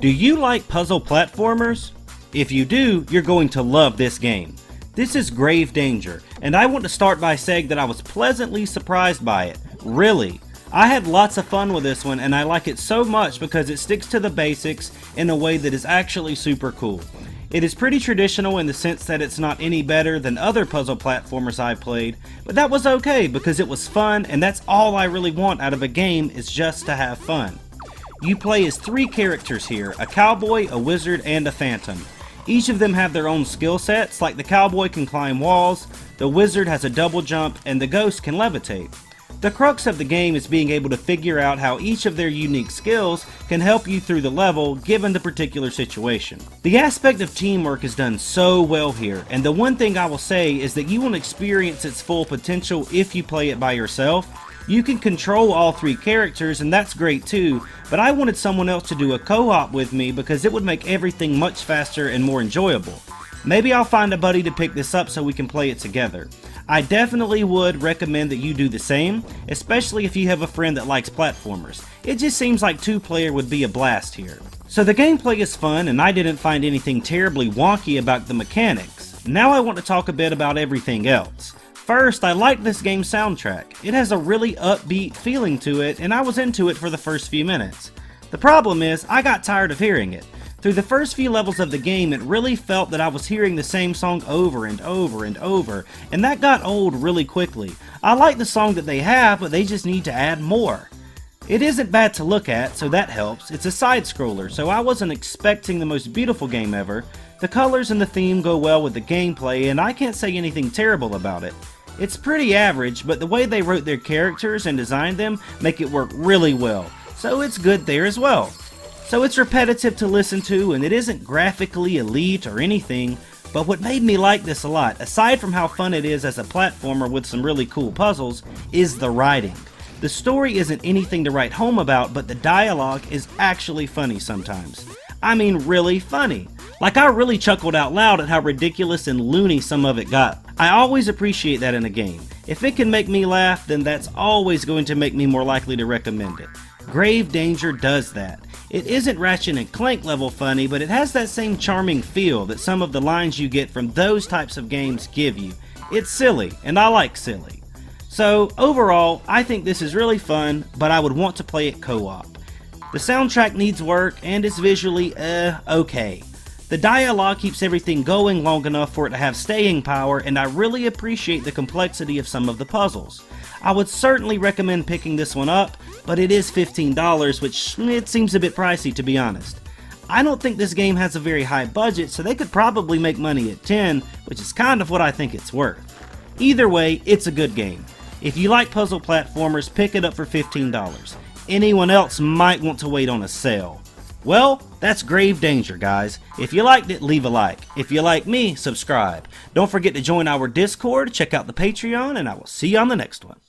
Do you like puzzle platformers? If you do, you're going to love this game. This is Grave Danger, and I want to start by saying that I was pleasantly surprised by it. Really. I had lots of fun with this one, and I like it so much because it sticks to the basics in a way that is actually super cool. It is pretty traditional in the sense that it's not any better than other puzzle platformers I've played, but that was okay because it was fun, and that's all I really want out of a game, is just to have fun. You play as 3 characters here, a cowboy, a wizard, and a phantom. Each of them have their own skill sets, like the cowboy can climb walls, the wizard has a double jump, and the ghost can levitate. The crux of the game is being able to figure out how each of their unique skills can help you through the level given the particular situation. The aspect of teamwork is done so well here, and the one thing I will say is that you will experience its full potential if you play it by yourself. You can control all 3 characters, and that's great too, but I wanted someone else to do a co-op with me because it would make everything much faster and more enjoyable. Maybe I'll find a buddy to pick this up so we can play it together. I definitely would recommend that you do the same, especially if you have a friend that likes platformers. It just seems like 2-player would be a blast here. So the gameplay is fun, and I didn't find anything terribly wonky about the mechanics. Now I want to talk a bit about everything else. First, I like this game's soundtrack. It has a really upbeat feeling to it, and I was into it for the first few minutes. The problem is, I got tired of hearing it. Through the first few levels of the game, it really felt that I was hearing the same song over and over and over, and that got old really quickly. I like the song that they have, but they just need to add more. It isn't bad to look at, so that helps. It's a side-scroller, so I wasn't expecting the most beautiful game ever. The colors and the theme go well with the gameplay, and I can't say anything terrible about it. It's pretty average, but the way they wrote their characters and designed them make it work really well, so it's good there as well. So it's repetitive to listen to, and it isn't graphically elite or anything, but what made me like this a lot, aside from how fun it is as a platformer with some really cool puzzles, is the writing. The story isn't anything to write home about, but the dialogue is actually funny sometimes. I mean really funny. Like, I really chuckled out loud at how ridiculous and loony some of it got. I always appreciate that in a game. If it can make me laugh, then that's always going to make me more likely to recommend it. Grave Danger does that. It isn't Ratchet and Clank level funny, but it has that same charming feel that some of the lines you get from those types of games give you. It's silly, and I like silly. So, overall, I think this is really fun, but I would want to play it co-op. The soundtrack needs work, and is visually, okay. The dialogue keeps everything going long enough for it to have staying power, and I really appreciate the complexity of some of the puzzles. I would certainly recommend picking this one up, but it is $15, which it seems a bit pricey to be honest. I don't think this game has a very high budget, so they could probably make money at 10, which is kind of what I think it's worth. Either way, it's a good game. If you like puzzle platformers, pick it up for $15. Anyone else might want to wait on a sale. Well, that's Grave Danger, guys. If you liked it, leave a like. If you like me, subscribe. Don't forget to join our Discord, check out the Patreon, and I will see you on the next one.